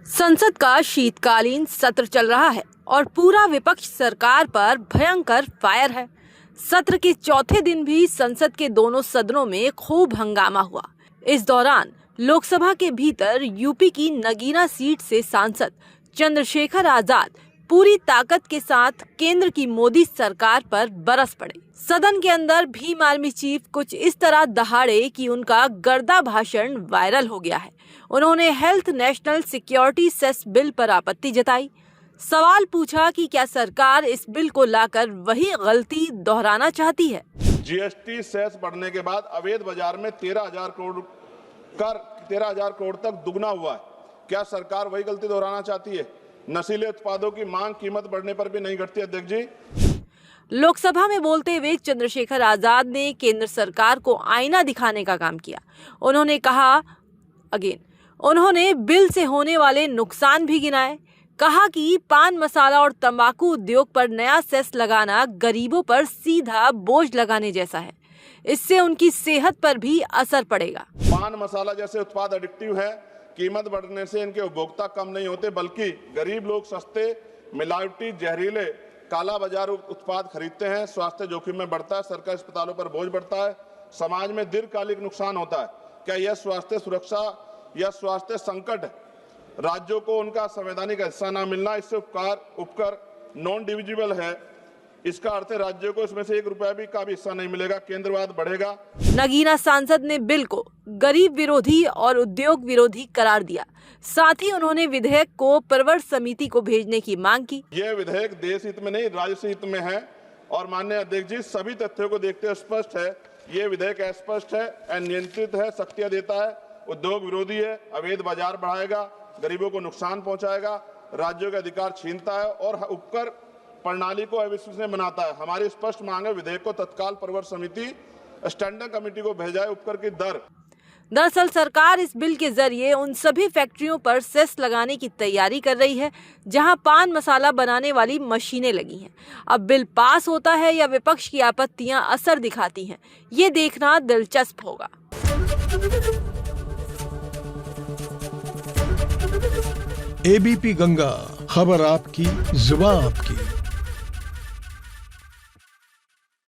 संसद का शीतकालीन सत्र चल रहा है और पूरा विपक्ष सरकार पर भयंकर फायर है। सत्र के चौथे दिन भी संसद के दोनों सदनों में खूब हंगामा हुआ। इस दौरान लोकसभा के भीतर यूपी की नगीना सीट से सांसद चंद्रशेखर आजाद पूरी ताकत के साथ केंद्र की मोदी सरकार पर बरस पड़े। सदन के अंदर भीम आर्मी चीफ कुछ इस तरह दहाड़े कि उनका गर्दा भाषण वायरल हो गया है। उन्होंने health national security cess bill पर आपत्ति जताई। सवाल पूछा कि क्या सरकार इस बिल को लाकर वही गलती दोहराना चाहती है। जीएसटी सेस बढ़ने के बाद अवैध बाजार में 13,000 करोड़ तक दुगना हुआ है। क्या सरकार वही गलती दोहराना चाहती है? नशीले उत्पादों की मांग कीमत बढ़ने पर भी नहीं घटती। अध्यक्ष जी, लोकसभा में बोलते हुए चंद्रशेखर आजाद ने केंद्र सरकार को आईना दिखाने का काम किया। उन्होंने बिल से होने वाले नुकसान भी गिनाए। कहा कि पान मसाला और तंबाकू उद्योग पर नया सेस लगाना गरीबों पर सीधा बोझ लगाने जैसा है। इससे उनकी सेहत पर भी असर पड़ेगा। पान मसाला जैसे उत्पाद एडिक्टिव है। कीमत बढ़ने से इनके उपभोक्ता कम नहीं होते, बल्कि गरीब लोग सस्ते, मिलावटी, जहरीले, काला बाजार उत्पाद खरीदते हैं। स्वास्थ्य जोखिम में बढ़ता है, सरकारी अस्पतालों पर बोझ बढ़ता है, समाज में दीर्घकालिक नुकसान होता है। क्या यह स्वास्थ्य सुरक्षा या स्वास्थ्य संकट है? राज्यों को उनका संवैधानिक हिस्सा न मिलना, इससे उपकर नॉन डिविजिबल है। इसका अर्थ है राज्यों को इसमें से ₹1 का भी हिस्सा नहीं मिलेगा। केंद्रवाद बढ़ेगा। नगीना सांसद ने बिल को गरीब विरोधी और उद्योग विरोधी करार दिया। साथ ही उन्होंने विधेयक को प्रवर समिति को भेजने की मांग की। यह विधेयक देश हित में नहीं, राज्य हित में है और माननीय अध्यक्ष जी, सभी तथ्यों को देखते हुए स्पष्ट है, ये विधेयक अस्पष्ट है, अनियंत्रित है, शक्तियां देता है, उद्योग विरोधी है, अवैध बाजार बढ़ाएगा, गरीबों को नुकसान पहुंचाएगा, राज्यों के अधिकार छीनता है और उपकर प्रणाली को अविश्वसनीय बनाता है। हमारी स्पष्ट मांग है, विधेयक को तत्काल प्रवर समिति स्टैंडिंग कमेटी को भेजा है। उपकर की दरअसल सरकार इस बिल के जरिए उन सभी फैक्ट्रियों पर सेस लगाने की तैयारी कर रही है जहां पान मसाला बनाने वाली मशीनें लगी हैं। अब बिल पास होता है या विपक्ष की आपत्तियां असर दिखाती हैं, ये देखना दिलचस्प होगा। एबीपी गंगा, खबर आपकी, जुबान आपकी।